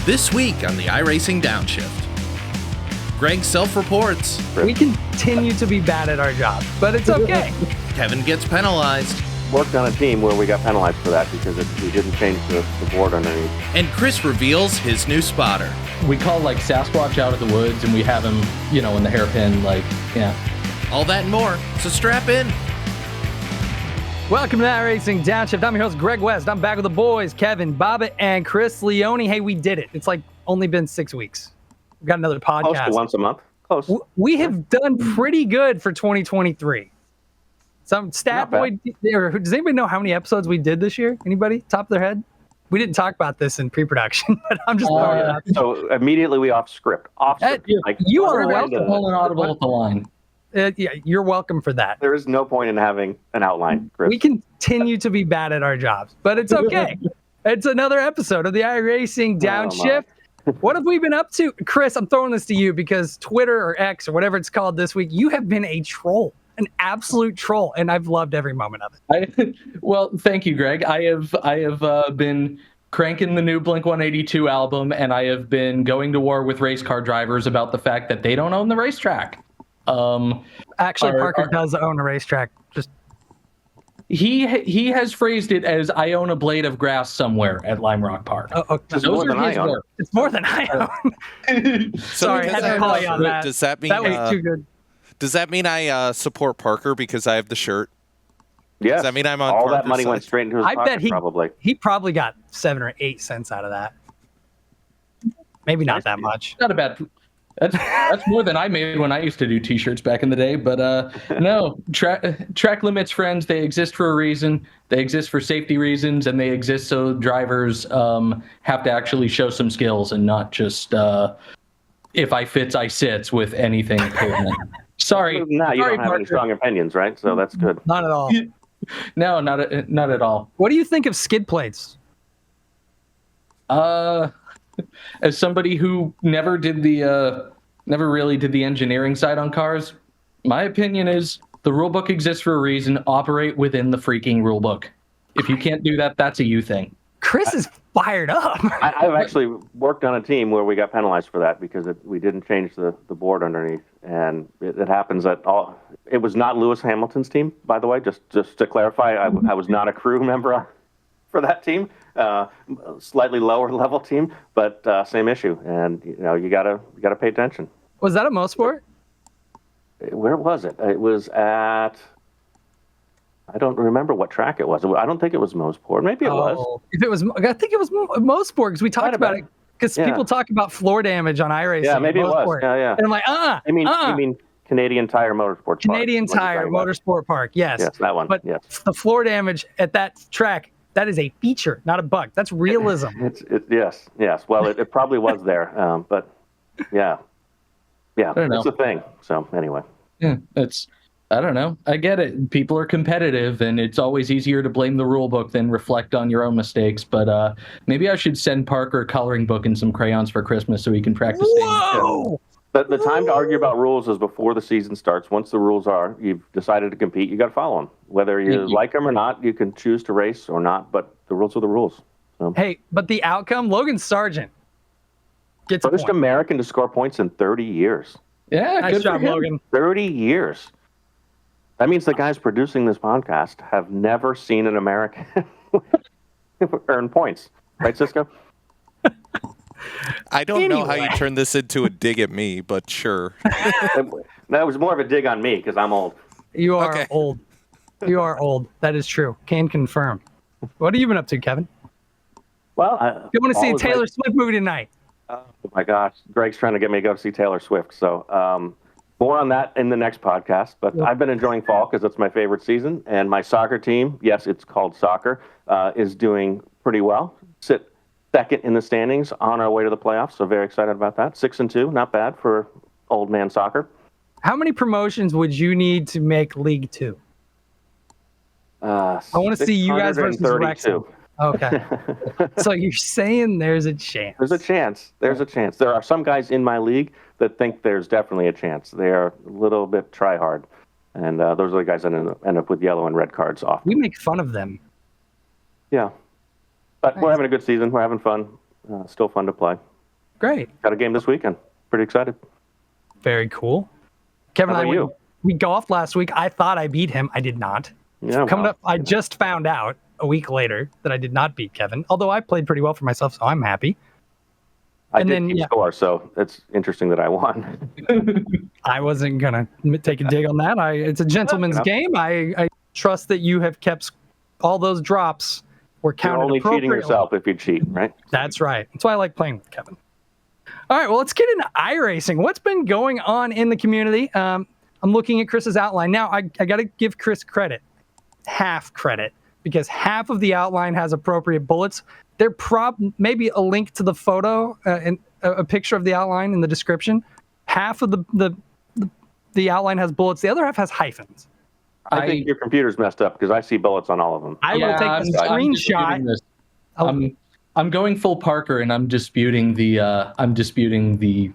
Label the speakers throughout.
Speaker 1: This week on the iRacing Downshift, Greg self-reports.
Speaker 2: We continue to be bad at our job, but it's okay.
Speaker 1: Kevin gets penalized.
Speaker 3: Worked on a team where we got penalized for that because we didn't change the board underneath.
Speaker 1: And Chris reveals his new spotter.
Speaker 4: We call like Sasquatch out of the woods and we have him, in the hairpin,
Speaker 1: All that and more, so strap in.
Speaker 2: Welcome to iRacing Downshift. I'm your host, Greg West. I'm back with the boys, Kevin, Bobbitt, and Chris Leone. Hey, we did it. It's like only been 6 weeks. We've got another podcast.
Speaker 3: Close to once a month. Close.
Speaker 2: We have done pretty good for 2023. Some stat boy, does anybody know how many episodes we did this year? Anybody? Top of their head? We didn't talk about this in pre-production, but I'm just throwing it out.
Speaker 3: So immediately we off script.
Speaker 2: You are
Speaker 4: welcome. Hold an audible at the line.
Speaker 2: Yeah, you're welcome for that.
Speaker 3: There is no point in having an outline, Chris.
Speaker 2: We continue to be bad at our jobs, but it's okay. It's another episode of the iRacing Downshift. What have we been up to? Chris, I'm throwing this to you because Twitter or X or whatever it's called this week, you have been a troll, an absolute troll, and I've loved every moment of
Speaker 4: it. Well, thank you, Greg. I have been cranking the new Blink-182 album, and I have been going to war with race car drivers about the fact that they don't own the racetrack.
Speaker 2: Parker does own a racetrack. Just
Speaker 4: he has phrased it as I own a blade of grass somewhere at Lime Rock Park.
Speaker 3: Those are his words.
Speaker 2: It's more than I own. Sorry, I had to call you on that.
Speaker 1: Does that mean
Speaker 2: that was too good?
Speaker 1: Does that mean I support Parker because I have the shirt?
Speaker 3: Yes.
Speaker 1: Does that mean I'm on
Speaker 3: all
Speaker 1: Parker's
Speaker 3: that money
Speaker 1: side?
Speaker 3: went straight into his pocket?
Speaker 2: He probably got 7 or 8 cents out of that. Maybe not that much.
Speaker 4: Not a bad. That's more than I made when I used to do T-shirts back in the day. But no, track limits, friends, they exist for a reason. They exist for safety reasons, and they exist so drivers have to actually show some skills and not just if I fits, I sits with anything. Sorry.
Speaker 3: No, you don't have any strong opinions, right? So that's good.
Speaker 2: Not at all.
Speaker 4: No, not at all.
Speaker 2: What do you think of skid plates?
Speaker 4: As somebody who never really did the engineering side on cars, my opinion is the rule book exists for a reason. Operate within the freaking rule book. If you can't do that, that's a you thing.
Speaker 2: Chris is fired up.
Speaker 3: I've actually worked on a team where we got penalized for that because we didn't change the board underneath, and it happens that it was not Lewis Hamilton's team, by the way. Just to clarify, I was not a crew member for that team. Slightly lower level team, but same issue. And you gotta pay attention.
Speaker 2: Was that a Mosport?
Speaker 3: Where was it? It was at. I don't remember what track it was. I don't think it was Mosport. Maybe it was.
Speaker 2: If it was, I think it was Mosport because we talked about it. Because people talk about floor damage on iRacing.
Speaker 3: Yeah, maybe it was. Yeah.
Speaker 2: And I'm like,
Speaker 3: You mean Canadian Tire Motorsport Park?
Speaker 2: Canadian Tire Motorsport Park. Yes.
Speaker 3: Yes, that one.
Speaker 2: But the floor damage at that track. That is a feature, not a bug. That's realism.
Speaker 3: Yes. Well, it probably was there, but yeah, it's a thing. So anyway,
Speaker 4: yeah, I don't know. I get it. People are competitive, and it's always easier to blame the rule book than reflect on your own mistakes. But maybe I should send Parker a coloring book and some crayons for Christmas so he can practice.
Speaker 2: Whoa!
Speaker 3: The time to argue about rules is before the season starts. Once the rules are, you've decided to compete, you got to follow them. Whether you like them or not, you can choose to race or not, but the rules are the rules. So.
Speaker 2: Hey, but the outcome, Logan Sargent gets
Speaker 3: first American to score points in 30 years.
Speaker 4: Yeah,
Speaker 2: nice job, Logan.
Speaker 3: 30 years. That means the guys producing this podcast have never seen an American earn points. Right, Cisco?
Speaker 1: I don't know how you turn this into a dig at me, but sure.
Speaker 3: That was more of a dig on me because I'm old.
Speaker 2: You are old. You are old. That is true. Can confirm. What have you been up to, Kevin?
Speaker 3: Well,
Speaker 2: you want to see a Taylor Swift movie tonight?
Speaker 3: Oh my gosh, Greg's trying to get me to go see Taylor Swift. So more on that in the next podcast. But I've been enjoying fall because it's my favorite season, and my soccer team, yes, it's called soccer, is doing pretty well. Sit second in the standings on our way to the playoffs, so very excited about that. 6-2, not bad for old man soccer.
Speaker 2: How many promotions would you need to make League Two?
Speaker 3: I
Speaker 2: want to see you guys versus Wrexham. Okay. So you're saying there's a chance.
Speaker 3: There's a chance. There are some guys in my league that think there's definitely a chance. They are a little bit try-hard. And those are the guys that end up with yellow and red cards often.
Speaker 2: We make fun of them.
Speaker 3: Yeah. But we're having a good season. We're having fun. Still fun to play.
Speaker 2: great.
Speaker 3: Got a game this weekend. Pretty excited.
Speaker 2: Very cool. Kevin
Speaker 3: How
Speaker 2: and I
Speaker 3: about you?
Speaker 2: we golfed last week. I thought I beat him. I did not.
Speaker 3: Yeah,
Speaker 2: Coming
Speaker 3: well,
Speaker 2: up, I just found out a week later that I did not beat Kevin, although I played pretty well for myself, so I'm happy.
Speaker 3: I
Speaker 2: and
Speaker 3: did
Speaker 2: then,
Speaker 3: keep
Speaker 2: yeah.
Speaker 3: score, so it's interesting that I won.
Speaker 2: I wasn't going to take a dig on that. It's a gentleman's game. I trust that you have kept all those drops were
Speaker 3: You're
Speaker 2: counted
Speaker 3: only cheating
Speaker 2: appropriately.
Speaker 3: yourself if you cheat, right?
Speaker 2: That's right. That's why I like playing with Kevin. All right, well, let's get into iRacing. What's been going on in the community? I'm looking at Chris's outline. Now, I got to give Chris credit, half credit, because half of the outline has appropriate bullets. There maybe a link to the photo and a picture of the outline in the description. Half of the outline has bullets. The other half has hyphens.
Speaker 3: I think your computer's messed up because I see bullets on all of them.
Speaker 2: I will take a screenshot.
Speaker 4: I'm going full Parker, and I'm disputing the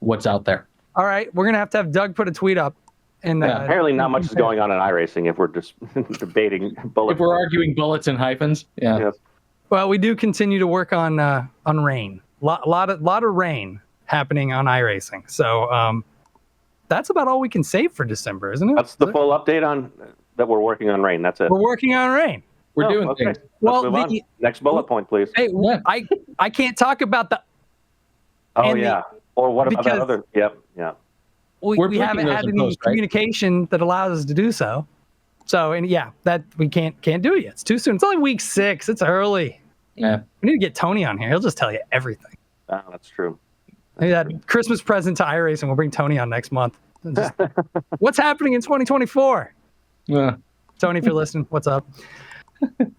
Speaker 4: what's out there.
Speaker 2: All right, we're gonna have to have Doug put a tweet up. And
Speaker 3: Apparently, not much is going on in iRacing if we're just debating bullets.
Speaker 4: If we're arguing bullets and hyphens, yeah.
Speaker 3: Yes.
Speaker 2: Well, we do continue to work on rain. Lot of rain happening on iRacing. So that's about all we can say for December, isn't it?
Speaker 3: That's the full update on that we're working on rain. That's it.
Speaker 2: We're working on rain.
Speaker 4: We're doing things.
Speaker 3: Let's
Speaker 2: Well,
Speaker 3: move on. Next bullet point, please.
Speaker 2: Hey, I can't talk about the.
Speaker 3: Oh, yeah. Or what about that
Speaker 2: because-
Speaker 3: other? Yep, yeah.
Speaker 2: We
Speaker 4: flicking
Speaker 2: haven't
Speaker 4: those
Speaker 2: had
Speaker 4: in
Speaker 2: any
Speaker 4: post, right?
Speaker 2: communication that allows us to do so. So, and yeah, that we can't do it yet. It's too soon. It's only week 6. It's early.
Speaker 4: Yeah.
Speaker 2: We need to get Tony on here. He'll just tell you everything.
Speaker 3: Ah, that's true.
Speaker 2: Maybe that Christmas present to iRacing. We'll bring Tony on next month. Just, what's happening in 2024?
Speaker 4: Yeah.
Speaker 2: Tony, if you're listening, what's up?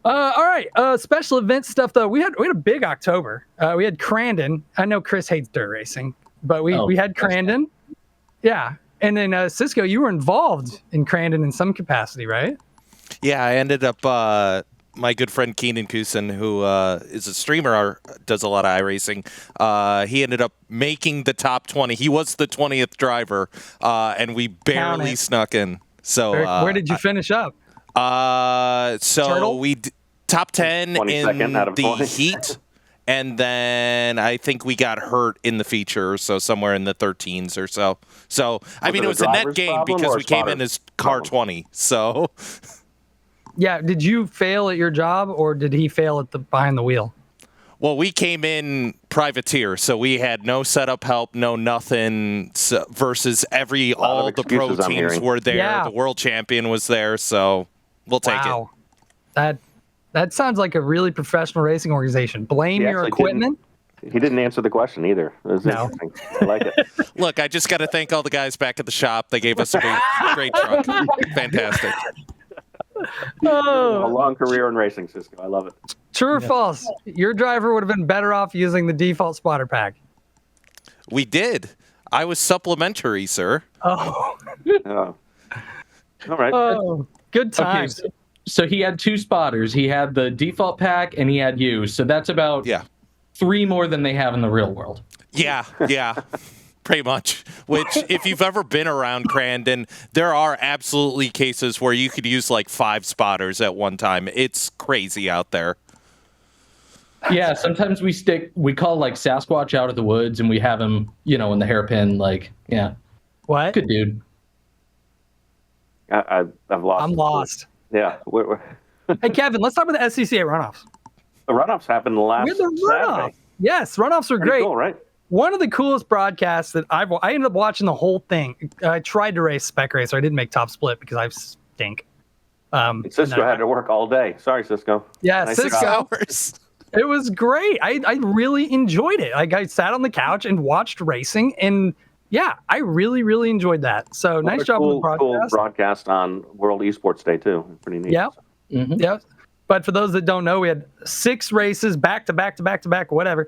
Speaker 2: All right. Special event stuff though. We had a big October. We had Crandon. I know Chris hates dirt racing, but we had Crandon. Yeah. And then Cisco, you were involved in Crandon in some capacity, right?
Speaker 5: Yeah, I ended up my good friend Keenan Kusin, who is a streamer, does a lot of iRacing. He ended up making the top 20. He was the 20th driver, and we barely snuck in. So
Speaker 2: where did you finish up?
Speaker 5: So we top 10 in
Speaker 3: out of
Speaker 5: the
Speaker 3: 20.
Speaker 5: heat, and then I think we got hurt in the feature, so somewhere in the 13s or so. So I mean, it was a net game because we came in as car 20. So
Speaker 2: yeah, did you fail at your job or did he fail at the behind the wheel?
Speaker 5: well, we came in privateer, so we had no setup help, no nothing. So, versus all the pro
Speaker 3: excuses I'm
Speaker 5: teams
Speaker 3: hearing.
Speaker 5: were there.
Speaker 2: Yeah.
Speaker 5: The world champion was there, so we'll take it.
Speaker 2: That sounds like a really professional racing organization. Blame
Speaker 3: He
Speaker 2: your
Speaker 3: actually
Speaker 2: equipment.
Speaker 3: He didn't answer the question either. It was
Speaker 2: No.
Speaker 3: interesting. I like it.
Speaker 5: Look, I just got to thank all the guys back at the shop. They gave us a great truck. Fantastic.
Speaker 3: A
Speaker 2: Oh,
Speaker 3: long career in racing, Cisco. I love it.
Speaker 2: true or false? Your driver would have been better off using the default spotter pack.
Speaker 5: We did. I was supplementary, sir.
Speaker 2: Oh,
Speaker 3: All right.
Speaker 2: good
Speaker 4: Okay,
Speaker 2: times.
Speaker 4: so he had 2 spotters. He had the default pack and he had you. So that's about 3 more than they have in the real world.
Speaker 5: Yeah. Pretty much. Which, if you've ever been around Crandon, there are absolutely cases where you could use like 5 spotters at one time. It's crazy out there.
Speaker 4: Yeah, sometimes we call like Sasquatch out of the woods and we have him, in the hairpin,
Speaker 2: What?
Speaker 4: good dude.
Speaker 3: I've lost.
Speaker 2: I'm lost.
Speaker 3: Yeah.
Speaker 2: Hey, Kevin, let's talk about the SCCA runoffs.
Speaker 3: The runoffs happened last
Speaker 2: We had the runoff.
Speaker 3: Saturday.
Speaker 2: Yes, runoffs were
Speaker 3: Pretty
Speaker 2: great.
Speaker 3: cool, right?
Speaker 2: One of the coolest broadcasts that I ended up watching the whole thing. I tried to race spec racer. I didn't make top split because I stink.
Speaker 3: Cisco had to work all day. Sorry, Cisco.
Speaker 2: Yeah,
Speaker 3: Nice
Speaker 2: Cisco.
Speaker 5: 6 hours.
Speaker 2: It was great. I really enjoyed it. Like I sat on the couch and watched racing, and yeah, I really, really enjoyed that. So nice job on the broadcast.
Speaker 3: Cool broadcast on World Esports Day too. Pretty neat.
Speaker 2: Yeah,
Speaker 4: Mhm.
Speaker 2: yeah. But for those that don't know, we had 6 races back to back to back to back, whatever,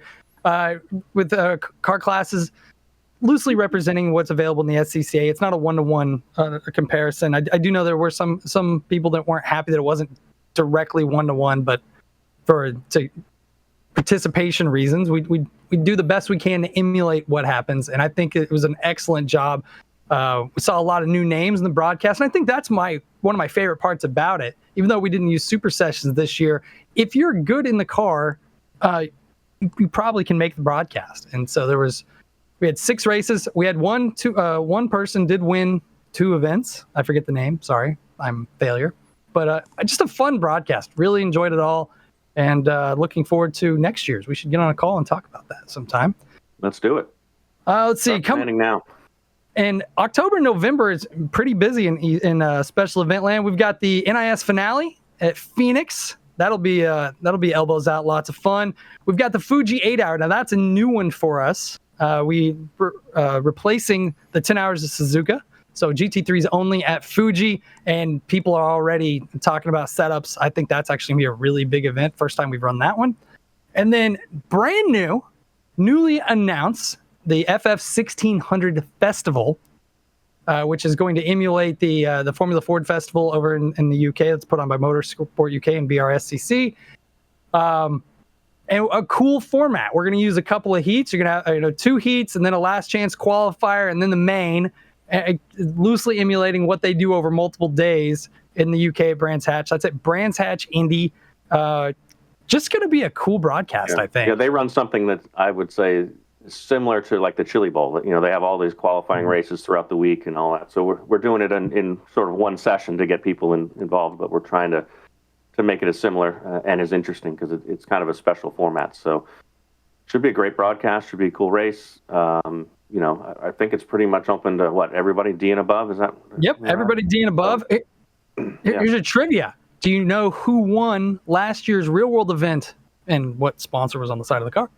Speaker 2: with car classes loosely representing what's available in the SCCA. It's not a 1-to-1 comparison. I do know there were some people that weren't happy that it wasn't directly 1-to-1, but for participation reasons, we do the best we can to emulate what happens, and I think it was an excellent job. We saw a lot of new names in the broadcast, and I think that's one of my favorite parts about it. Even though we didn't use super sessions this year, if you're good in the car, you probably can make the broadcast. And so we had 6 races. We had one person did win 2 events. I forget the name. Sorry, I'm a failure. But just a fun broadcast. Really enjoyed it all. And looking forward to next year's. We should get on a call and talk about that sometime.
Speaker 3: Let's do it.
Speaker 2: Let's see.
Speaker 3: Planning now.
Speaker 2: And October, November is pretty busy in special event land. We've got the NIS finale at Phoenix. That'll be elbows out, lots of fun. We've got the Fuji 8-hour. Now that's a new one for us. Replacing the 10 hours of Suzuka. So GT3 is only at Fuji, and people are already talking about setups. I think that's actually going to be a really big event. First time we've run that one. And then newly announced, the FF 1600 Festival, which is going to emulate the Formula Ford Festival over in the UK. That's put on by Motorsport UK and BRSCC. And a cool format. We're going to use a couple of heats. You're going to have 2 heats and then a last chance qualifier and then the main, loosely emulating what they do over multiple days in the UK at Brands Hatch. That's at Brands Hatch Indy. Just going to be a cool broadcast, I think.
Speaker 3: Yeah, they run something that I would say is similar to like the Chili Bowl. You know, they have all these qualifying races throughout the week and all that. So we're doing it in sort of one session to get people involved, but we're trying to make it as similar and as interesting because it's kind of a special format. So should be a great broadcast, should be a cool race. You know, I think it's pretty much open to everybody D and above? Is that?
Speaker 2: Yep, everybody D and above. Here's a trivia. Do you know who won last year's real world event and what sponsor was on the side of the car?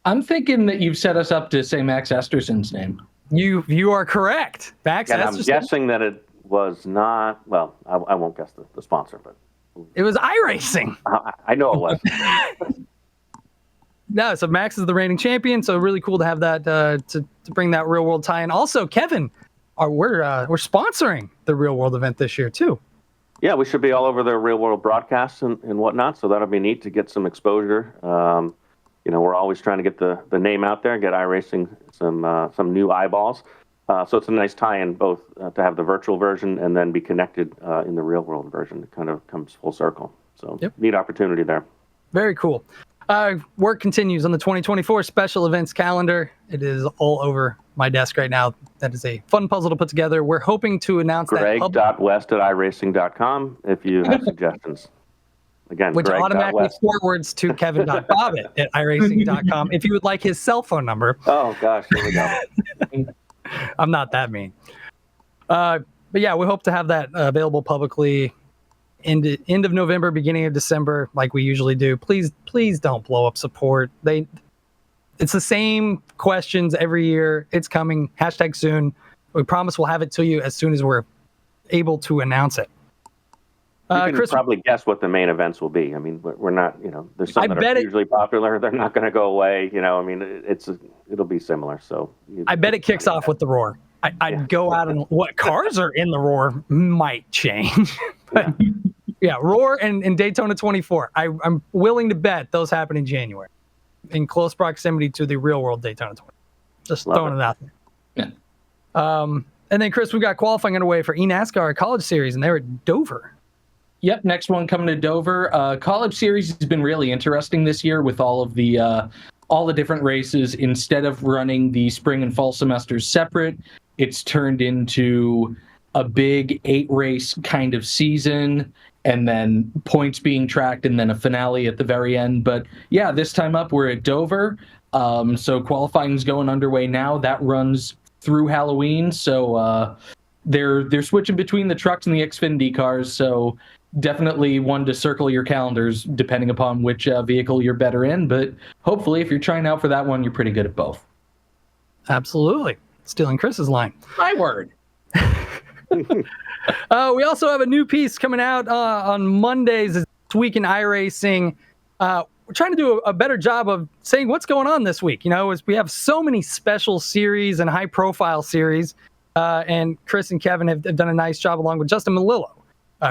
Speaker 4: I'm thinking that you've set us up to say Max Esterson's name.
Speaker 2: You are correct. Max
Speaker 3: and
Speaker 2: Esterson.
Speaker 3: I'm guessing that it was not, well, I won't guess the sponsor, but.
Speaker 2: It was iRacing.
Speaker 3: I know it was.
Speaker 2: No, so Max is the reigning champion, so really cool to have that to bring that real world tie in. Also, Kevin, we're sponsoring the real world event this year too.
Speaker 3: Yeah, we should be all over the real world broadcasts and whatnot, so that'll be neat to get some exposure. You know, we're always trying to get the name out there, get iRacing some new eyeballs. So it's a nice tie-in both to have the virtual version and then be connected in the real world version. It kind of comes full circle. So Neat opportunity there.
Speaker 2: Very cool. Work continues on the 2024 special events calendar. It is all over my desk right now. That is a fun puzzle to put together. We're hoping to announce
Speaker 3: Greg.west@iRacing.com if you have suggestions. Again,
Speaker 2: which automatically forwards to Kevin.Bobbitt at iRacing.com if you would like his cell phone number.
Speaker 3: Oh, gosh, here we go.
Speaker 2: I'm not that mean. But yeah, we hope to have that available publicly end of November, beginning of December, like we usually do. Please don't blow up support. It's the same questions every year. It's coming. #soon. We promise we'll have it to you as soon as we're able to announce it.
Speaker 3: You can
Speaker 2: Chris,
Speaker 3: probably guess what the main events will be. I mean, we're not, there's some that are hugely popular. They're not going to go away. I mean, it'll be similar. So
Speaker 2: I bet it kicks off with the Roar. I'd go out and what cars are in the Roar might change. But Roar and Daytona 24. I'm willing to bet those happen in January in close proximity to the real world Daytona 20. Just throwing it out there.
Speaker 4: Yeah.
Speaker 2: And then, Chris, we got qualifying underway for eNASCAR College Series, and they're at Dover.
Speaker 4: Yep, next one coming to Dover. College Series has been really interesting this year with all the different races. Instead of running the spring and fall semesters separate, it's turned into a big 8-race kind of season, and then points being tracked, and then a finale at the very end. But yeah, this time up, we're at Dover. So qualifying is going underway now. That runs through Halloween. So they're switching between the trucks and the Xfinity cars. So definitely one to circle your calendars depending upon which vehicle you're better in. But hopefully, if you're trying out for that one, you're pretty good at both.
Speaker 2: Absolutely. Stealing Chris's line.
Speaker 4: My word.
Speaker 2: We also have a new piece coming out on Mondays this week in iRacing. We're trying to do a better job of saying what's going on this week. As we have so many special series and high-profile series, and Chris and Kevin have done a nice job along with Justin Melillo,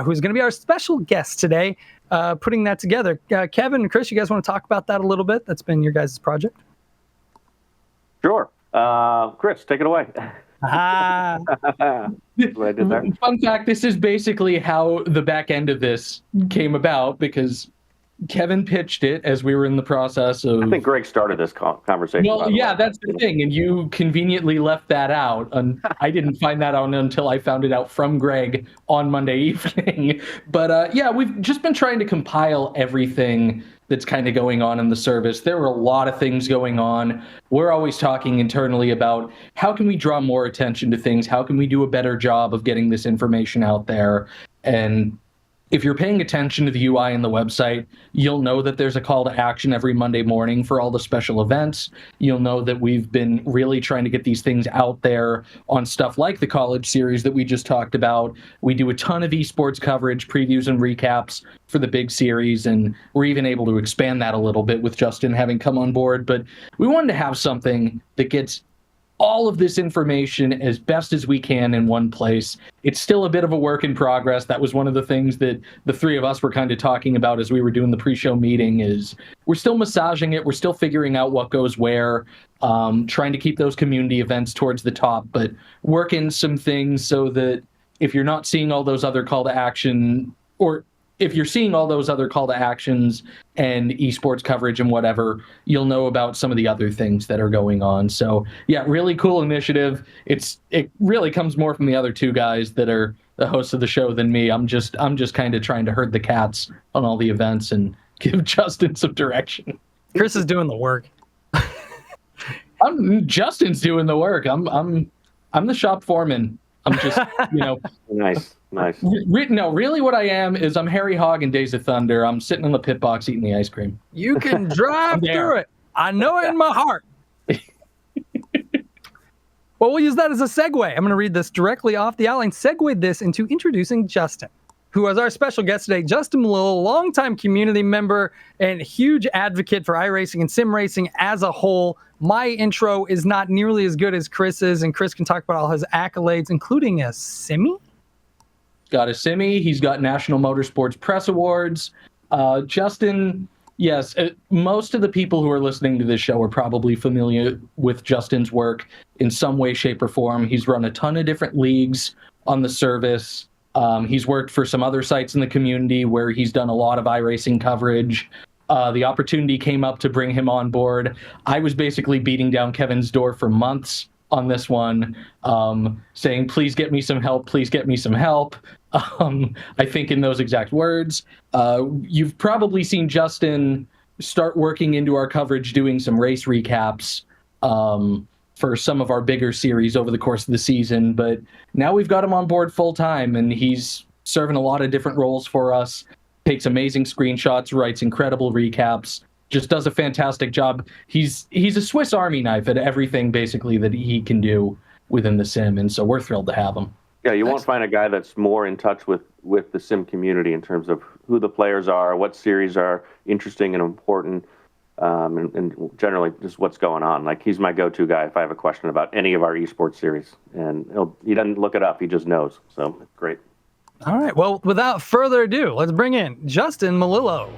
Speaker 2: who's going to be our special guest today, putting that together. Kevin and Chris, you guys want to talk about that a little bit? That's been your guys' project.
Speaker 3: Sure. Chris, take it away. What I did there.
Speaker 4: Fun fact, this is basically how the back end of this came about, because Kevin pitched it as we were in the process of.
Speaker 3: I think Greg started this conversation.
Speaker 4: Well, yeah, that's the thing, and you conveniently left that out. And I didn't find that out until I found it out from Greg on Monday evening. But yeah, we've just been trying to compile everything that's kind of going on in the service. There were a lot of things going on. We're always talking internally about how can we draw more attention to things? How can we do a better job of getting this information out there? And if you're paying attention to the UI and the website, you'll know that there's a call to action every Monday morning for all the special events. You'll know that we've been really trying to get these things out there on stuff like the college series that we just talked about. We do a ton of esports coverage, previews and recaps for the big series, and we're even able to expand that a little bit with Justin having come on board. But we wanted to have something that gets all of this information as best as we can in one place. It's still a bit of a work in progress. That was one of the things that the three of us were kind of talking about as we were doing the pre-show meeting, is we're still massaging it. We're still figuring out what goes where, trying to keep those community events towards the top, but work in some things so that if you're not seeing all those other call to action, or if you're seeing all those other call to actions and esports coverage and whatever, you'll know about some of the other things that are going on. So yeah, really cool initiative. It really comes more from the other two guys that are the hosts of the show than me. I'm just kind of trying to herd the cats on all the events and give Justin some direction.
Speaker 2: Chris is doing the work.
Speaker 4: Justin's doing the work. I'm the shop foreman. I'm just,
Speaker 3: Nice.
Speaker 4: No, really what I am is I'm Harry Hogg in Days of Thunder. I'm sitting in the pit box eating the ice cream.
Speaker 2: You can drive through it. I know it in my heart. Well, we'll use that as a segue. I'm going to read this directly off the outline. Segue this into introducing Justin, who was our special guest today. Justin Melillo, longtime community member and huge advocate for iRacing and sim racing as a whole. My intro is not nearly as good as Chris's, and Chris can talk about all his accolades, including a Simmy.
Speaker 4: Got a Simmy. He's got National Motorsports Press Awards. Justin, yes, most of the people who are listening to this show are probably familiar with Justin's work in some way, shape, or form. He's run a ton of different leagues on the service. He's worked for some other sites in the community where he's done a lot of iRacing coverage. The opportunity came up to bring him on board. I was basically beating down Kevin's door for months on this one, saying, please get me some help, please get me some help. I think in those exact words. You've probably seen Justin start working into our coverage, doing some race recaps for some of our bigger series over the course of the season. But now we've got him on board full time, and he's serving a lot of different roles for us. Takes amazing screenshots, writes incredible recaps, just does a fantastic job. He's a Swiss Army knife at everything basically that he can do within the sim, and so we're thrilled to have him.
Speaker 3: Yeah, you won't find a guy that's more in touch with the sim community in terms of who the players are, what series are interesting and important, and generally just what's going on. Like, he's my go-to guy if I have a question about any of our esports series, and he doesn't look it up, he just knows. So great.
Speaker 2: All right. Well, without further ado, let's bring in Justin Melillo.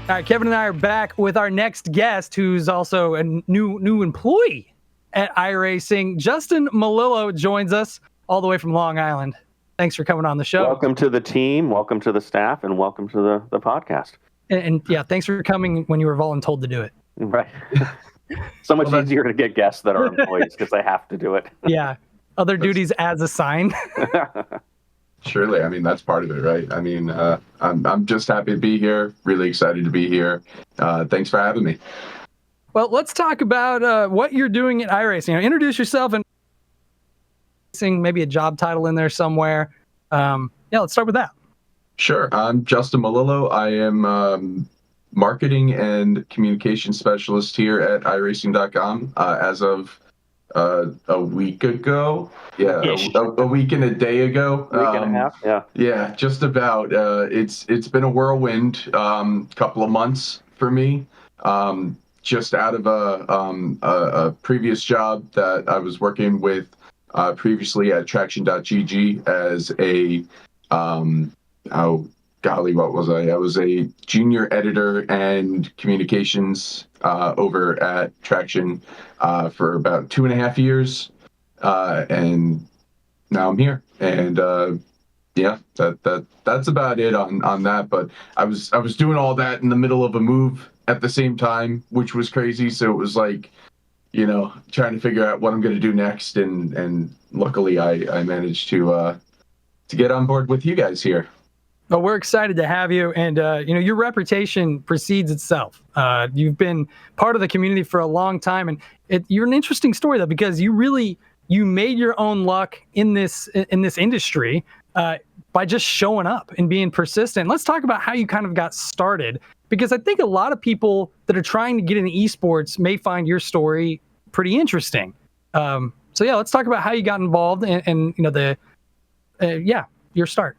Speaker 2: All right, Kevin and I are back with our next guest, who's also a new employee at iRacing. Justin Melillo joins us all the way from Long Island. Thanks for coming on the show.
Speaker 3: Welcome to the team, welcome to the staff, and welcome to the podcast.
Speaker 2: And yeah, thanks for coming when you were voluntold to do it.
Speaker 3: Right. So much easier to get guests that are employees because they have to do it.
Speaker 2: Yeah. Other duties as assigned.
Speaker 6: Surely. I mean, that's part of it, right? I mean, I'm just happy to be here. Really excited to be here. Thanks for having me.
Speaker 2: Well, let's talk about what you're doing at iRacing. Introduce yourself and maybe a job title in there somewhere. Let's start with that.
Speaker 6: Sure. I'm Justin Melillo. I am marketing and communication specialist here at iRacing.com as of a week ago. Yeah, a week and a day ago.
Speaker 3: A week and a half, yeah.
Speaker 6: Yeah, just about. It's been a whirlwind couple of months for me. Just out of a previous job that I was working with previously at Traction.gg as a what was I? I was a junior editor and communications over at Traction for about 2.5 years. And now I'm here. And yeah, that's about it on that. But I was doing all that in the middle of a move at the same time, which was crazy. So it was like, trying to figure out what I'm going to do next, and luckily I managed to get on board with you guys here.
Speaker 2: Well, we're excited to have you, and your reputation precedes itself. You've been part of the community for a long time, and you're an interesting story though, because you made your own luck in this industry by just showing up and being persistent. Let's talk about how you kind of got started, because I think a lot of people that are trying to get into esports may find your story pretty interesting. So yeah, let's talk about how you got involved and your start.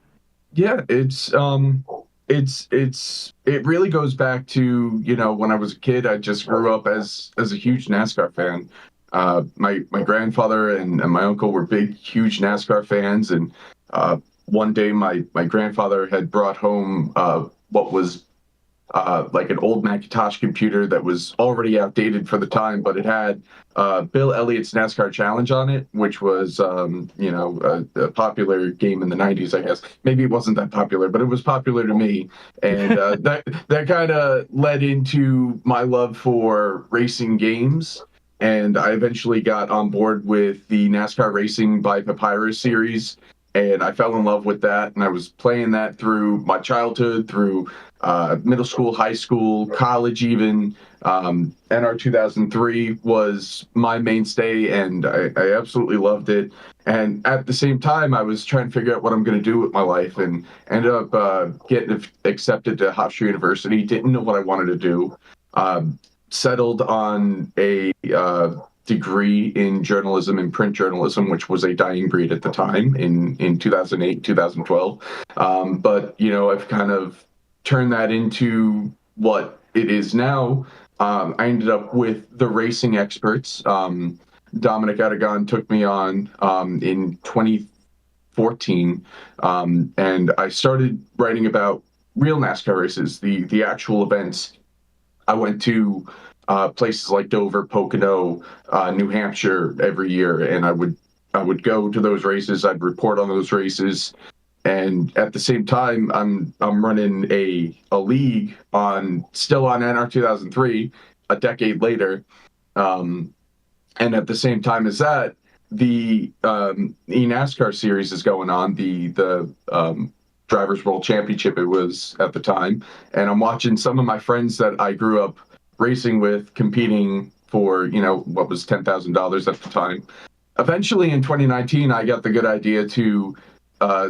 Speaker 6: Yeah, it really goes back to, when I was a kid. I just grew up as a huge NASCAR fan. My grandfather and my uncle were big, huge NASCAR fans, and one day my grandfather had brought home what was like an old Macintosh computer that was already outdated for the time, but it had Bill Elliott's NASCAR Challenge on it, which was a popular game in the 90s, I guess. Maybe it wasn't that popular, but it was popular to me. And that kind of led into my love for racing games. And I eventually got on board with the NASCAR Racing by Papyrus series, and I fell in love with that. And I was playing that through my childhood, through middle school, high school, college even. NR 2003 was my mainstay, and I absolutely loved it. And at the same time, I was trying to figure out what I'm going to do with my life, and ended up getting accepted to Hofstra University. Didn't know what I wanted to do. Settled on a degree in journalism and print journalism, which was a dying breed at the time in 2008, 2012. But, I've kind of turned that into what it is now. I ended up with the racing experts. Dominic Aragon took me on in 2014, and I started writing about real NASCAR races, the actual events. I went to places like Dover, Pocono, New Hampshire every year, and I would go to those races. I'd report on those races, and at the same time, I'm running a league still on NR 2003, a decade later, and at the same time as that, the eNASCAR series is going on. The Drivers' World Championship it was at the time, and I'm watching some of my friends that I grew up racing with competing for what was $10,000 at the time. Eventually in 2019, I got the good idea to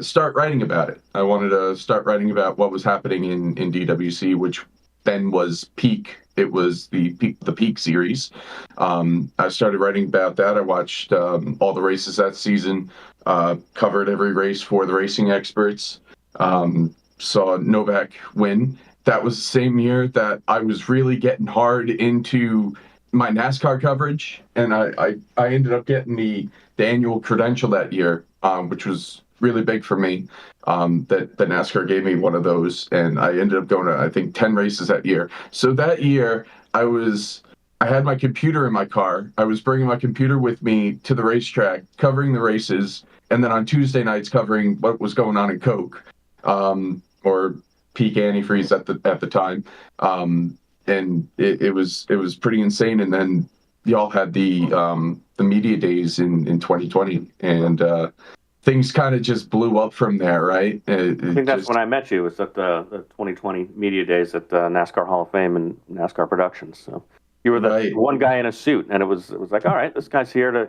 Speaker 6: start writing about it. I wanted to start writing about what was happening in DWC, which then was Peak. It was the Peak series. I started writing about that. I watched all the races that season, covered every race for the racing experts. Saw Novak win. That was the same year that I was really getting hard into my NASCAR coverage, and I ended up getting the annual credential that year, which was really big for me. That NASCAR gave me one of those, and I ended up going to, I think, 10 races that year. So that year, I had my computer in my car. I was bringing my computer with me to the racetrack, covering the races, and then on Tuesday nights covering what was going on in Coke, or Peak Antifreeze at the time. And it was pretty insane. And then y'all had the media days in 2020, and things kind of just blew up from there, right?
Speaker 3: I think that's when I met you. It was at the 2020 media days at NASCAR Hall of Fame and NASCAR Productions. So you were the one guy in a suit, and it was like, all right, this guy's here to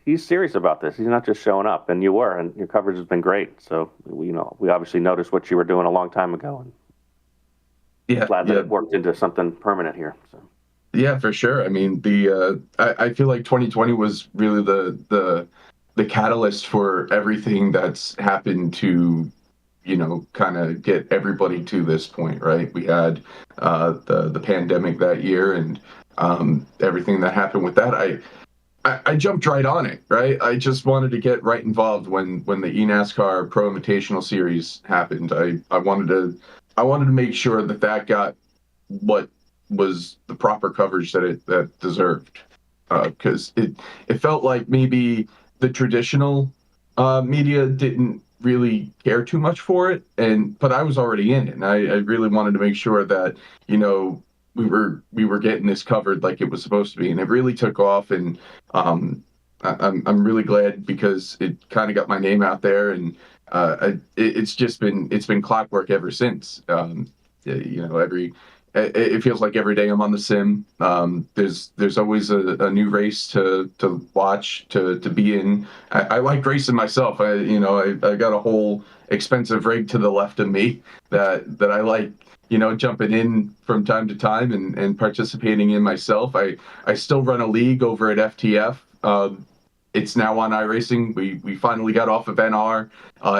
Speaker 3: he's serious about this. He's not just showing up, and you were, and your coverage has been great. So we obviously noticed what you were doing a long time ago, and glad that it worked into something permanent here. So.
Speaker 6: Yeah, for sure. I mean, I feel like 2020 was really the catalyst for everything that's happened to, kind of get everybody to this point, right? We had the pandemic that year, and everything that happened with that. I jumped right on it, right? I just wanted to get right involved when the eNASCAR Pro Invitational Series happened. I wanted to make sure that got what was the proper coverage that deserved, because it felt like maybe the traditional media didn't really care too much for it, but I was already in it, and I really wanted to make sure that we were getting this covered like it was supposed to be, and it really took off. And I'm really glad because it kind of got my name out there, and it's been clockwork ever since. It feels like every day I'm on the sim. There's always a new race to watch, to be in. I like racing myself. I got a whole expensive rig to the left of me that I like, jumping in from time to time and participating in myself. I still run a league over at FTF. It's now on iRacing. We finally got off of NR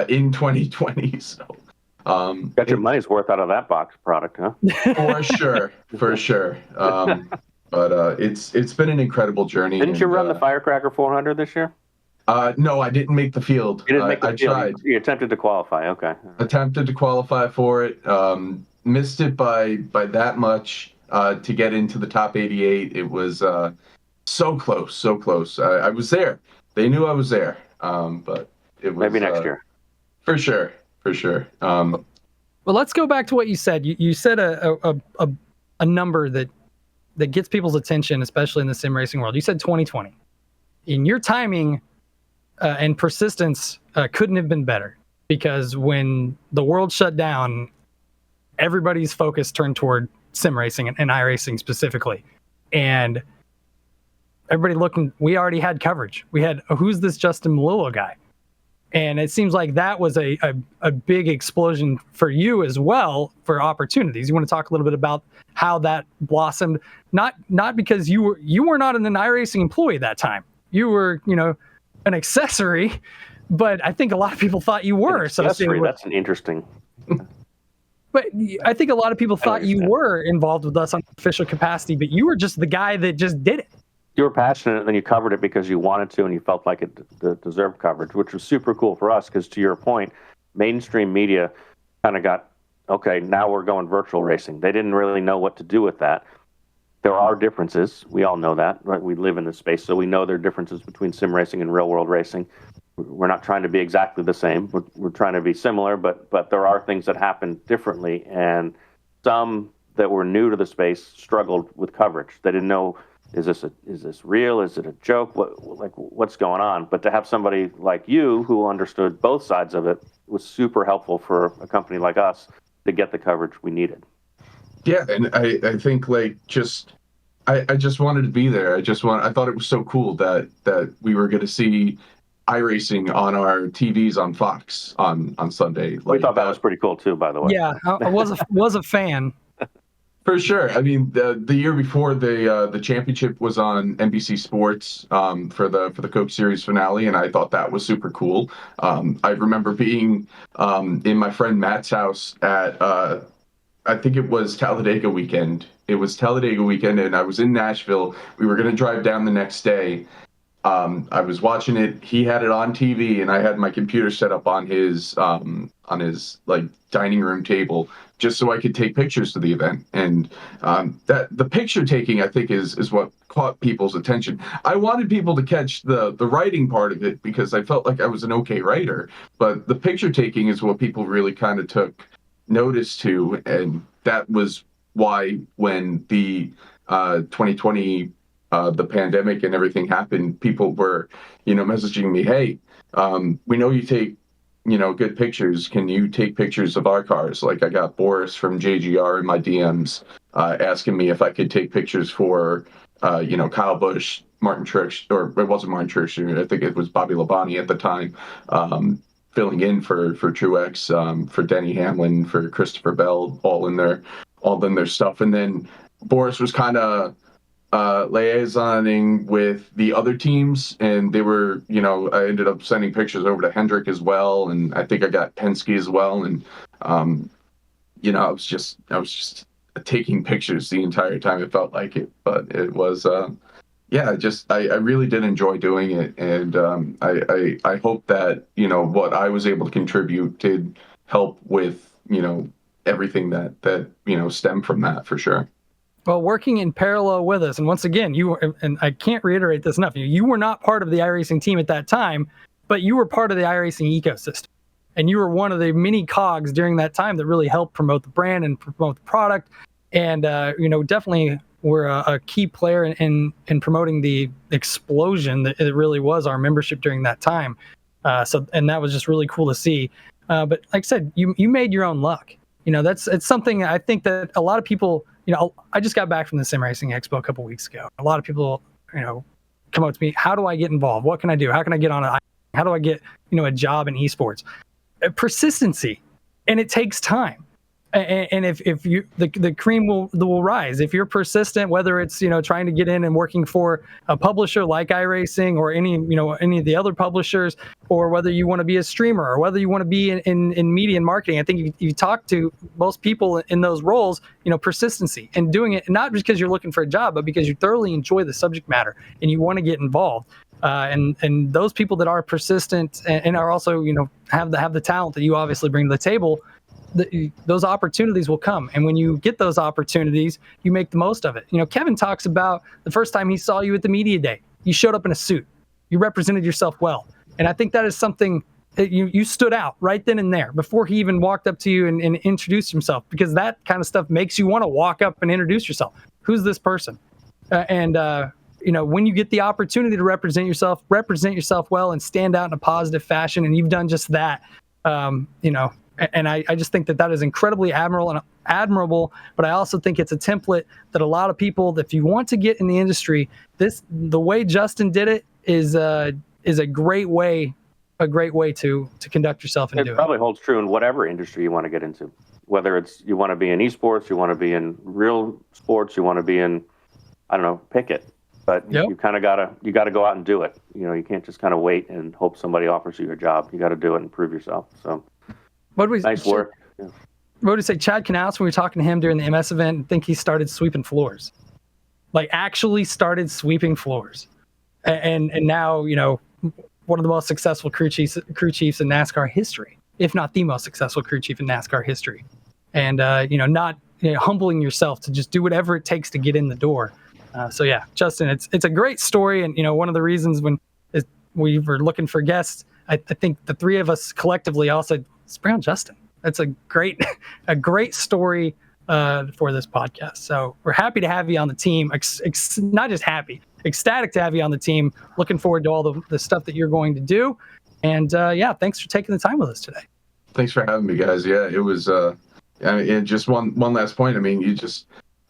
Speaker 6: in 2020. So.
Speaker 3: Got your money's worth out of that box product, huh?
Speaker 6: For sure. But it's been an incredible journey.
Speaker 3: Didn't you run the Firecracker 400 this year?
Speaker 6: No, I didn't make the field.
Speaker 3: You didn't make the field.
Speaker 6: I tried.
Speaker 3: You attempted to qualify. Okay.
Speaker 6: Attempted to qualify for it. Missed it by that much to get into the top 88. It was so close. I was there. They knew I was there. But it was
Speaker 3: maybe next year.
Speaker 6: For sure.
Speaker 2: Well, let's go back to what you said. You said a number that gets people's attention, especially in the sim racing world. You said 2020. And your timing and persistence couldn't have been better, because when the world shut down, everybody's focus turned toward sim racing and iRacing specifically. And everybody looking, we already had coverage. We had, who's this Justin Melillo guy? And it seems like that was a big explosion for you as well, for opportunities. You want to talk a little bit about how that blossomed? Not because you were not an iRacing employee at that time. You were, an accessory, but I think a lot of people thought you were.
Speaker 3: That's an interesting.
Speaker 2: But I think a lot of people thought you were involved with us on official capacity, but you were just the guy that just did it.
Speaker 3: You were passionate, and then you covered it because you wanted to, and you felt like it deserved coverage, which was super cool for us. Because to your point, mainstream media kind of got, okay, now we're going virtual racing. They didn't really know what to do with that. There are differences. We all know that, right? We live in this space, so we know there are differences between sim racing and real world racing. We're not trying to be exactly the same. We're trying to be similar, but there are things that happen differently, and some that were new to the space struggled with coverage. They didn't know, is this real? Is it a joke? What's going on? But to have somebody like you who understood both sides of it was super helpful for a company like us to get the coverage we needed.
Speaker 6: Yeah, and I think I just wanted to be there. I thought it was so cool that we were going to see iRacing on our TVs on Fox on Sunday.
Speaker 3: We thought that was pretty cool too, by the way.
Speaker 2: Yeah, I was a fan.
Speaker 6: For sure. I mean, the year before the championship was on NBC Sports for the Coke Series finale, and I thought that was super cool. I remember being in my friend Matt's house at I think it was Talladega weekend. It was Talladega weekend, and I was in Nashville. We were going to drive down the next day. I was watching it. He had it on TV, and I had my computer set up on his dining room table just so I could take pictures to the event. And that the picture taking, I think, is what caught people's attention. I wanted people to catch the writing part of it because I felt like I was an okay writer, but the picture taking is what people really kind of took notice to, and that was why when the 2020 the pandemic and everything happened, people were, messaging me, hey, we know you take, good pictures. Can you take pictures of our cars? Like I got Boris from JGR in my DMs asking me if I could take pictures for, Kyle Busch, Martin Truex, or it wasn't Martin Truex, I think it was Bobby Labonte at the time, filling in for Truex, for Denny Hamlin, for Christopher Bell, all in their stuff. And then Boris was kind of liaisoning with the other teams, and they were, I ended up sending pictures over to Hendrick as well, and I think I got Penske as well, and I was just taking pictures the entire time. It felt like it, but it was I really did enjoy doing it, and I hope that what I was able to contribute did help with everything that stemmed from that, for sure.
Speaker 2: Well, working in parallel with us, and once again, you were, and I can't reiterate this enough, you were not part of the iRacing team at that time, but you were part of the iRacing ecosystem. And you were one of the many cogs during that time that really helped promote the brand and promote the product. And, definitely were a key player in promoting the explosion that it really was our membership during that time. And that was just really cool to see. But like I said, you made your own luck. It's something I think that a lot of people, I just got back from the Sim Racing Expo a couple weeks ago. A lot of people, come up to me, how do I get involved? What can I do? How can I get on it? How do I get, a job in esports? Persistency, and it takes time. And if you the cream will rise if you're persistent, whether it's trying to get in and working for a publisher like iRacing or any of the other publishers, or whether you want to be a streamer or whether you want to be in media and marketing. I think if you talk to most people in those roles, persistency and doing it not because you're looking for a job, but because you thoroughly enjoy the subject matter and you want to get involved. And those people that are persistent and are also have the talent that you obviously bring to the table, those opportunities will come. And when you get those opportunities, you make the most of it. Kevin talks about the first time he saw you at the media day, you showed up in a suit, you represented yourself well. And I think that is something that you stood out right then and there before he even walked up to you and introduced himself, because that kind of stuff makes you want to walk up and introduce yourself. Who's this person? When you get the opportunity to represent yourself well and stand out in a positive fashion, and you've done just that, and I just think that is incredibly admirable, but I also think it's a template that a lot of people, if you want to get in the industry, the way Justin did it is a great way to conduct yourself and do it.
Speaker 3: It probably holds true in whatever industry you want to get into, whether it's you want to be in esports, you want to be in real sports, you want to be in, I don't know, pick it. But you kind of gotta go out and do it. You can't just kind of wait and hope somebody offers you a job. You got to do it and prove yourself. So. Nice work. Yeah.
Speaker 2: What did you say? Chad Canals, when we were talking to him during the MS event, I think he started sweeping floors. Like actually started sweeping floors. And now, one of the most successful crew chiefs in NASCAR history, if not the most successful crew chief in NASCAR history. And, not humbling yourself to just do whatever it takes to get in the door. Justin, it's a great story. And, one of the reasons when we were looking for guests, I think the three of us collectively all said, Brown Justin. That's a great story for this podcast. So we're happy to have you on the team. Not just happy, ecstatic to have you on the team. Looking forward to all the stuff that you're going to do. And thanks for taking the time with us today.
Speaker 6: Thanks for having me, guys. Yeah, it was. Just one last point. I mean, you just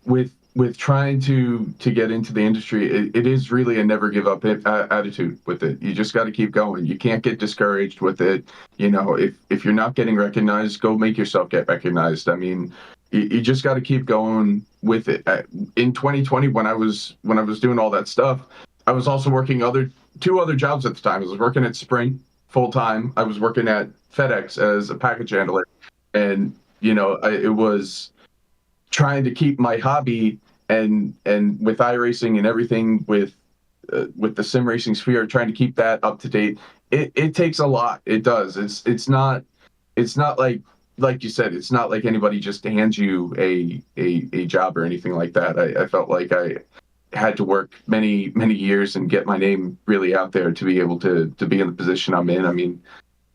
Speaker 6: with trying to get into the industry, it is really a never give up attitude with it. You just got to keep going. You can't get discouraged with it. If you're not getting recognized, go make yourself get recognized. I mean, you just got to keep going with it. In 2020, when I was doing all that stuff, I was also working two other jobs at the time. I was working at Sprint full time. I was working at FedEx as a package handler, and it was trying to keep my hobby and with iRacing and everything with the sim racing sphere, trying to keep that up to date. It takes a lot. It does. It's not like you said, it's not like anybody just hands you a job or anything like that. I felt like I had to work many years and get my name really out there to be able to be in the position I'm in. I mean,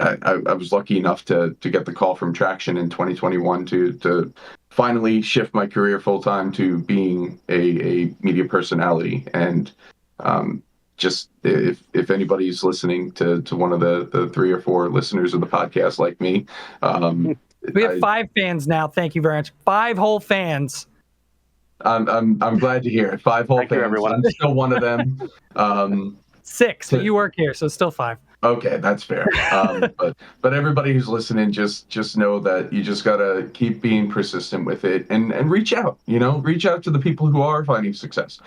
Speaker 6: I was lucky enough to get the call from Traction in 2021 to finally shift my career full time to being a media personality. And just if anybody's listening to one of the 3 or 4 listeners of the podcast like me,
Speaker 2: we have 5 fans now. Thank you very much. 5 whole fans.
Speaker 6: I'm glad to hear it. 5 whole
Speaker 3: Thank
Speaker 6: fans.
Speaker 3: you, everyone.
Speaker 6: I'm still one of them.
Speaker 2: 6, but you work here, so still 5.
Speaker 6: Okay, that's fair. But everybody who's listening, just know that you just gotta keep being persistent with it and reach out. Reach out to the people who are finding success.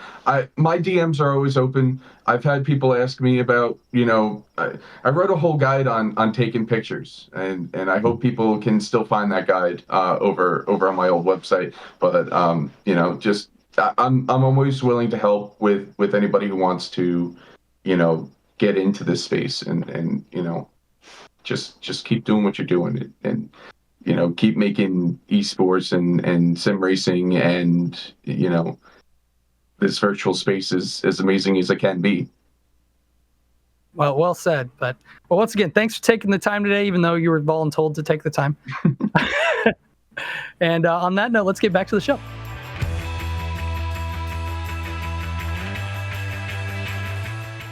Speaker 6: My DMs are always open. I've had people ask me about, I wrote a whole guide on taking pictures, and I hope people can still find that guide over on my old website. But I'm always willing to help with anybody who wants to, get into this space and just keep doing what you're doing and keep making esports and sim racing and this virtual space as amazing as it can be.
Speaker 2: Well said. But once again, thanks for taking the time today, even though you were voluntold to take the time. And on that note, let's get back to the show.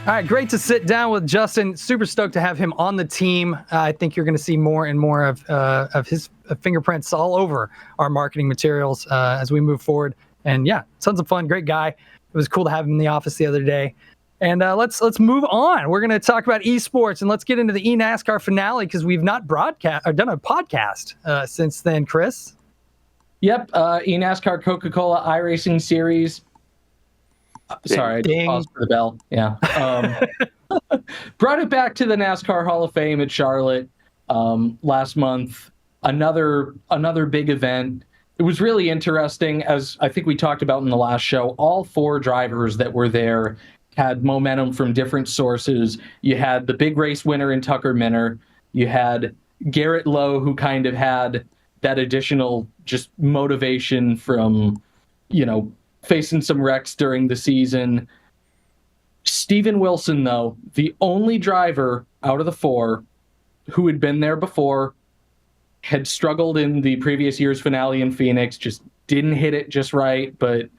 Speaker 2: All right, great to sit down with Justin. Super stoked to have him on the team. I think you're going to see more and more of his fingerprints all over our marketing materials as we move forward. And yeah, tons of fun. Great guy. It was cool to have him in the office the other day. And let's move on. We're going to talk about esports, and let's get into the NASCAR finale because we've not broadcast or done a podcast since then. Chris.
Speaker 4: Yep, NASCAR Coca-Cola iRacing Series. Sorry, I just paused for the bell. Yeah. Brought it back to the NASCAR Hall of Fame at Charlotte last month. Another big event. It was really interesting, as I think we talked about in the last show. All 4 drivers that were there had momentum from different sources. You had the big race winner in Tucker Minner. You had Garrett Lowe, who kind of had that additional just motivation from, facing some wrecks during the season. Steven Wilson, though, the only driver out of the 4 who had been there before, had struggled in the previous year's finale in Phoenix, just didn't hit it just right, but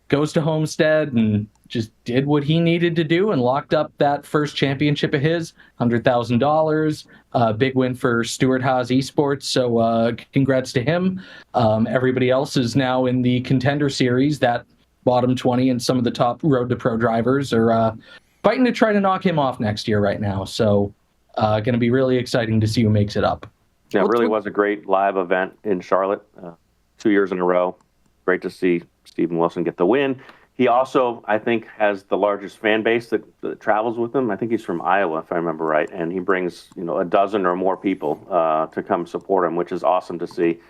Speaker 4: goes to Homestead and just did what he needed to do and locked up that first championship of his, $100,000. Big win for Stuart Haas Esports, so congrats to him. Everybody else is now in the Contender Series, that bottom 20, and some of the top Road to Pro drivers are fighting to try to knock him off next year right now. So going to be really exciting to see who makes it up.
Speaker 3: Yeah, it really was a great live event in Charlotte 2 years in a row. Great to see Steven Wilson get the win. He also, I think, has the largest fan base that travels with him. I think he's from Iowa, if I remember right, and he brings a dozen or more people to come support him, which is awesome to see.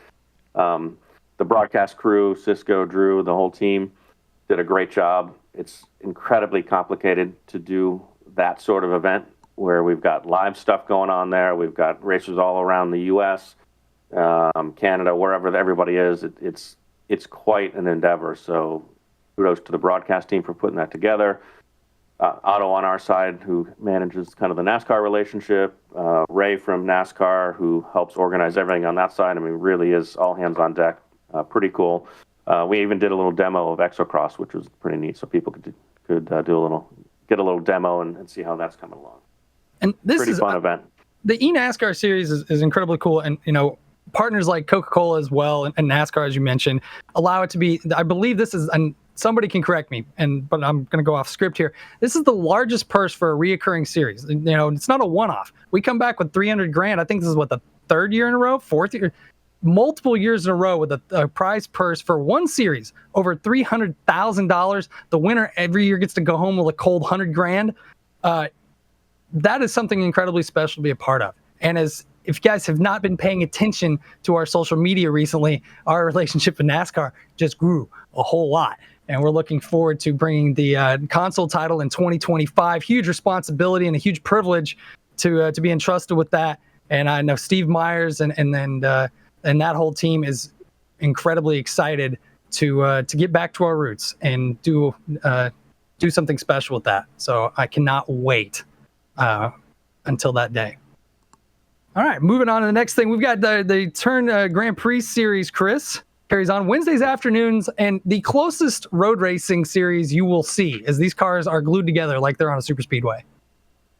Speaker 3: The broadcast crew, Cisco, Drew, the whole team did a great job. It's incredibly complicated to do that sort of event where we've got live stuff going on there. We've got racers all around the U.S., Canada, wherever everybody is. It's quite an endeavor. So kudos to the broadcast team for putting that together. Otto on our side, who manages kind of the NASCAR relationship. Ray from NASCAR, who helps organize everything on that side. I mean, really is all hands on deck. Pretty cool. We even did a little demo of Exocross, which was pretty neat, so people could get a little demo and see how that's coming along.
Speaker 2: And this
Speaker 3: pretty
Speaker 2: is
Speaker 3: fun event.
Speaker 2: The eNASCAR series is incredibly cool, and partners like Coca-Cola as well and NASCAR, as you mentioned, allow it to be. I believe this is, and somebody can correct me, but I'm going to go off script here. This is the largest purse for a reoccurring series. It's not a one-off. We come back with $300,000. I think this is the 3rd year in a row, 4th year, multiple years in a row with a prize purse for one series over $300,000. The winner every year gets to go home with a cold $100,000. That is something incredibly special to be a part of. And if you guys have not been paying attention to our social media recently, our relationship with NASCAR just grew a whole lot. And we're looking forward to bringing the console title in 2025. Huge responsibility and a huge privilege to be entrusted with that. And I know Steve Myers and that whole team is incredibly excited to get back to our roots and do something special with that. So I cannot wait until that day. All right, moving on to the next thing. We've got the Turn Grand Prix series, Chris, carries on Wednesdays afternoons, and the closest road racing series you will see as these cars are glued together like they're on a super speedway.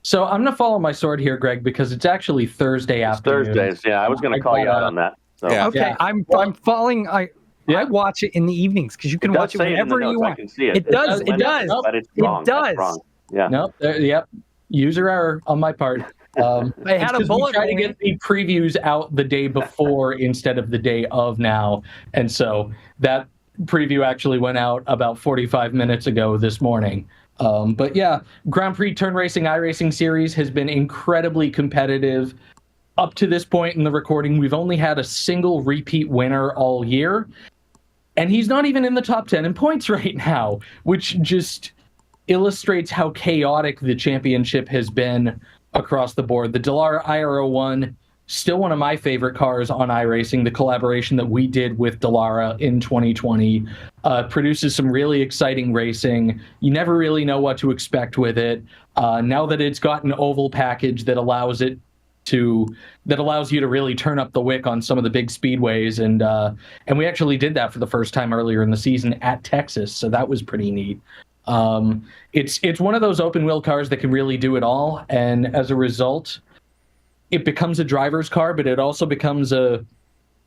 Speaker 4: So I'm going to follow my sword here, Greg, because it's actually Thursday afternoon.
Speaker 3: Thursdays, yeah. I was going to call you out on that. So.
Speaker 5: Yeah.
Speaker 2: Okay, yeah. I'm following. I watch it in the evenings because you can watch it whenever you want.
Speaker 3: I can see it.
Speaker 2: It does.
Speaker 3: But it's wrong.
Speaker 2: It does.
Speaker 3: Wrong. Yeah.
Speaker 4: Nope. Yep. User error on my part.
Speaker 2: They had a bullet.
Speaker 4: We try to get the previews out the day before instead of the day of now, and so that preview actually went out about 45 minutes ago this morning. But yeah, Grand Prix Turn Racing iRacing Series has been incredibly competitive. Up to this point in the recording, we've only had a single repeat winner all year, and he's not even in the top 10 in points right now, which just illustrates how chaotic the championship has been across the board. The Dallara IRO1 Still one of my favorite cars on iRacing. The collaboration that we did with Dallara in 2020 produces some really exciting racing. You never really know what to expect with it. Now that it's got an oval package that allows you to really turn up the wick on some of the big speedways, and we actually did that for the first time earlier in the season at Texas, so that was pretty neat. It's one of those open wheel cars that can really do it all, and as a result, it becomes a driver's car, but it also becomes a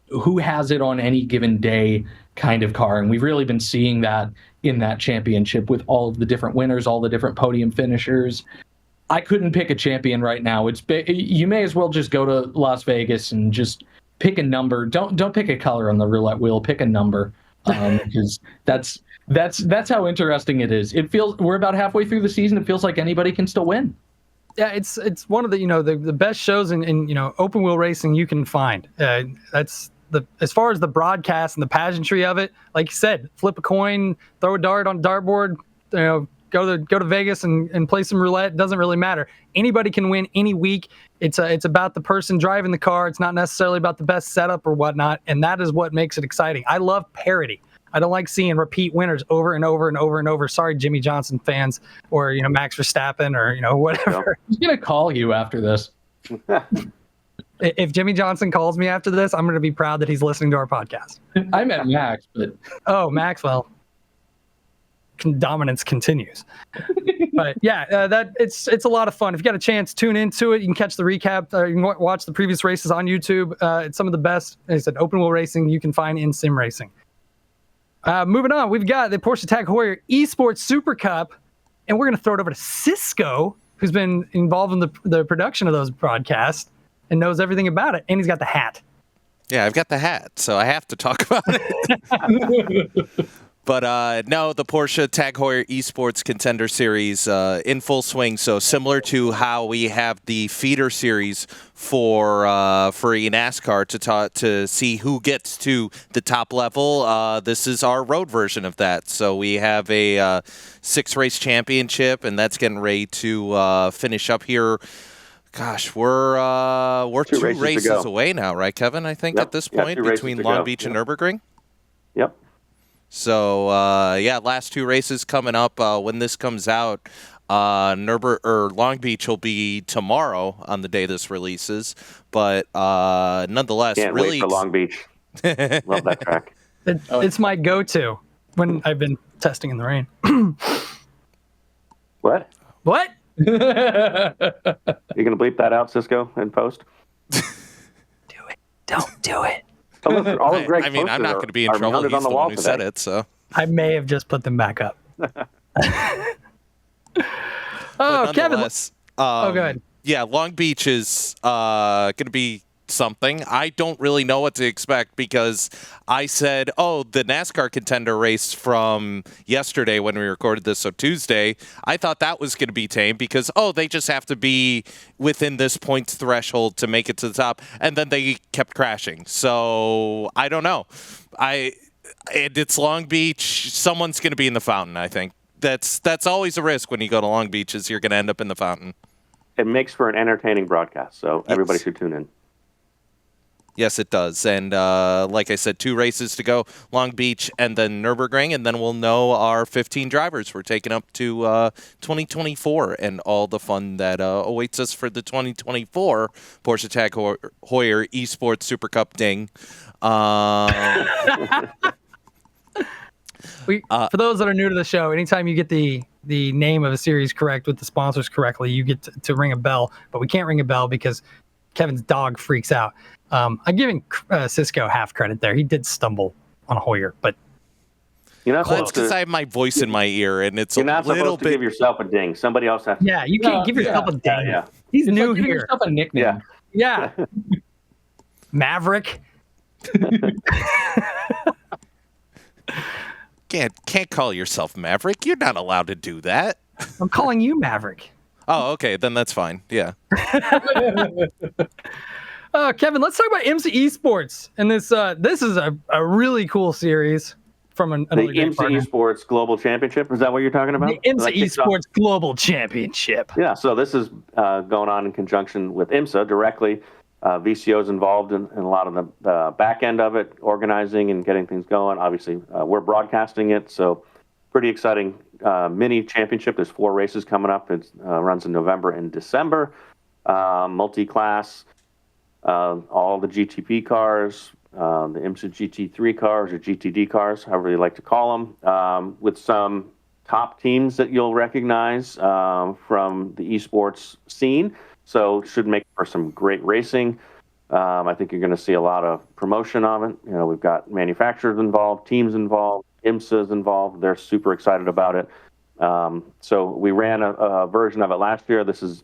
Speaker 4: who has it on any given day kind of car. And we've really been seeing that in that championship with all of the different winners, all the different podium finishers. I couldn't pick a champion right now. You may as well just go to Las Vegas and just pick a number. Don't pick a color on the roulette wheel. Pick a number, because that's how interesting it is. We're about halfway through the season. It feels like anybody can still win.
Speaker 2: Yeah, it's one of the best shows in open wheel racing you can find. That's as far as the broadcast and the pageantry of it. Like you said, flip a coin, throw a dart on dartboard. Go to Vegas and play some roulette. It doesn't really matter. Anybody can win any week. It's about the person driving the car. It's not necessarily about the best setup or whatnot, and that is what makes it exciting. I love parity. I don't like seeing repeat winners over and over and over and over. Sorry, Jimmy Johnson fans, or Max Verstappen, or whatever.
Speaker 4: He's gonna call you after this.
Speaker 2: If Jimmy Johnson calls me after this, I'm gonna be proud that he's listening to our podcast.
Speaker 4: I meant Max, but
Speaker 2: Maxwell. Dominance continues. But yeah, it's a lot of fun. If you got a chance, tune into it. You can catch the recap. You can watch the previous races on YouTube. It's some of the best, as I said, open wheel racing you can find in sim racing. Moving on, we've got the Porsche Tag Heuer Esports Supercup, and we're going to throw it over to Cisco, who's been involved in the production of those broadcasts and knows everything about it, and he's got the hat.
Speaker 5: Yeah, I've got the hat, so I have to talk about it. But no, the Porsche Tag Heuer Esports Contender Series in full swing. So similar to how we have the feeder series for NASCAR to see who gets to the top level. This is our road version of that. So we have a 6-race championship, and that's getting ready to finish up here. Gosh, we're two races away now, right, Kevin? I think at this point between Long Beach and Nürburgring.
Speaker 3: Yep.
Speaker 5: So last 2 races coming up. When this comes out, Long Beach will be tomorrow on the day this releases. But nonetheless,
Speaker 3: can't
Speaker 5: really
Speaker 3: wait for Long Beach. Love that track.
Speaker 2: It's my go-to when I've been testing in the rain.
Speaker 3: What?
Speaker 2: You
Speaker 3: gonna bleep that out, Cisco, in post?
Speaker 2: Do it. Don't do it.
Speaker 3: All of Greg's
Speaker 5: I'm not going to be in trouble. He's the one who said it, so.
Speaker 2: I may have just put them back up. Kevin. Go ahead.
Speaker 5: Yeah, Long Beach is going to be something. I don't really know what to expect because I said, the NASCAR contender race from yesterday when we recorded this, so Tuesday, I thought that was going to be tame because, they just have to be within this points threshold to make it to the top, and then they kept crashing. So I don't know. It's Long Beach. Someone's going to be in the fountain, I think. That's always a risk when you go to Long Beach is you're going to end up in the fountain.
Speaker 3: It makes for an entertaining broadcast, so everybody should tune in.
Speaker 5: Yes, it does. And like I said, 2 races to go, Long Beach and then Nürburgring, and then we'll know our 15 drivers. We're taking up to 2024 and all the fun that awaits us for the 2024 Porsche Tag Heuer Esports Super Cup ding.
Speaker 2: For those that are new to the show, anytime you get the name of a series correct with the sponsors correctly, you get to ring a bell. But we can't ring a bell because Kevin's dog freaks out. I'm giving Cisco half credit there. He did stumble on a Heuer, but
Speaker 5: that's because I have my voice in my ear, and it's
Speaker 3: you're not supposed to give yourself a ding. Somebody else has to.
Speaker 2: Yeah, you can't give yourself a ding. Yeah. He's new
Speaker 4: like
Speaker 2: here.
Speaker 4: Give yourself a nickname.
Speaker 2: Yeah. Maverick.
Speaker 5: Can't call yourself Maverick. You're not allowed to do that.
Speaker 2: I'm calling you Maverick.
Speaker 5: Oh, okay, then that's fine. Yeah.
Speaker 2: Kevin, let's talk about IMSA Esports. And this is a really cool series from another
Speaker 3: the IMSA Esports Global Championship. Is that what you're talking about?
Speaker 2: The IMSA Esports Global Championship.
Speaker 3: Yeah, so this is going on in conjunction with IMSA directly. VCO's involved in a lot of the back end of it, organizing and getting things going. Obviously, we're broadcasting it, so pretty exciting mini championship. There's 4 races coming up. It runs in November and December. Multi-class, all the GTP cars, the IMSA GT3 cars or GTD cars, however you like to call them, with some top teams that you'll recognize from the esports scene. So should make for some great racing. I think you're going to see a lot of promotion of it. You know, we've got manufacturers involved, teams involved, IMSA's involved. They're super excited about it. So we ran a version of it last year. This is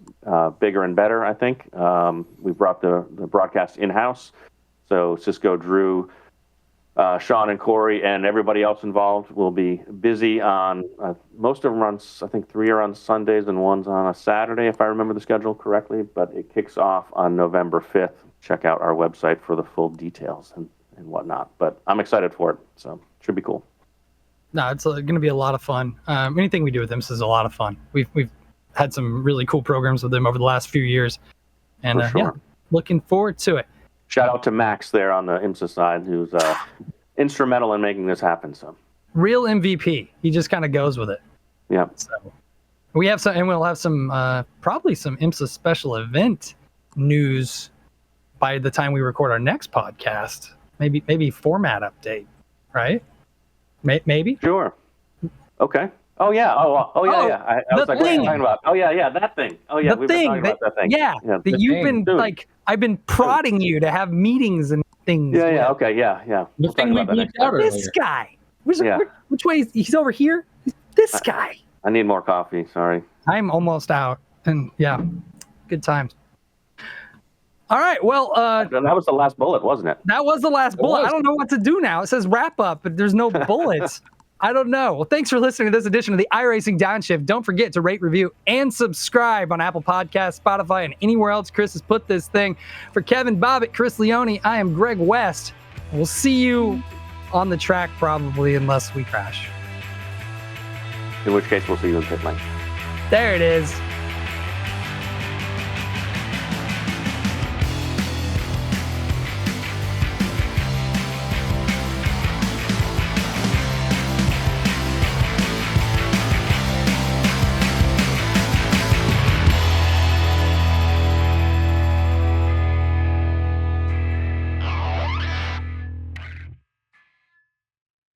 Speaker 3: bigger and better, I think. We brought the broadcast in-house. So Cisco, Drew, Sean and Corey and everybody else involved will be busy on most of them runs. I think 3 are on Sundays and 1's on a Saturday, if I remember the schedule correctly. But it kicks off on November 5th. Check out our website for the full details and whatnot. But I'm excited for it, so it should be cool.
Speaker 2: No, it's going to be a lot of fun. Anything we do with them is a lot of fun. We've had some really cool programs with them over the last few years, and
Speaker 3: For sure.
Speaker 2: yeah, looking forward to it.
Speaker 3: Shout out to Max there on the IMSA side, who's instrumental in making this happen. So
Speaker 2: Real MVP. He just kind of goes with it.
Speaker 3: yeah,
Speaker 2: So we have some, and we'll have some probably some IMSA special event news by the time we record our next podcast. Maybe format update, right? Maybe.
Speaker 3: sure. Okay. Oh yeah. Oh yeah. Yeah. I was like, what are you talking about? Oh yeah. That thing. Oh yeah.
Speaker 2: The
Speaker 3: We've
Speaker 2: thing
Speaker 3: been talking about that thing.
Speaker 2: Yeah, that you've been
Speaker 3: Dude.
Speaker 2: like, I've been prodding you to have meetings and things.
Speaker 3: Yeah.
Speaker 2: with.
Speaker 3: Okay. Yeah.
Speaker 4: The
Speaker 3: We'll
Speaker 4: thing
Speaker 3: talk
Speaker 4: we
Speaker 3: about that
Speaker 4: bleeped
Speaker 3: next
Speaker 4: out
Speaker 3: time.
Speaker 2: This guy.
Speaker 3: Yeah.
Speaker 2: Which way? He's over here. This guy.
Speaker 3: I need more coffee. Sorry.
Speaker 2: I'm almost out, and yeah, good times. All right. Well,
Speaker 3: That was the last bullet, wasn't it?
Speaker 2: that was the last bullet.
Speaker 4: was.
Speaker 2: I don't know what to do now. It says wrap up, but there's no bullets. I don't know. Well, thanks for listening to this edition of the iRacing Downshift. Don't forget to rate, review, and subscribe on Apple Podcasts, Spotify, and anywhere else Chris has put this thing. For Kevin Bobbitt, Chris Leone, I am Greg West. We'll see you on the track probably, unless we crash.
Speaker 3: In which case, we'll see you in pit lane.
Speaker 2: There it is.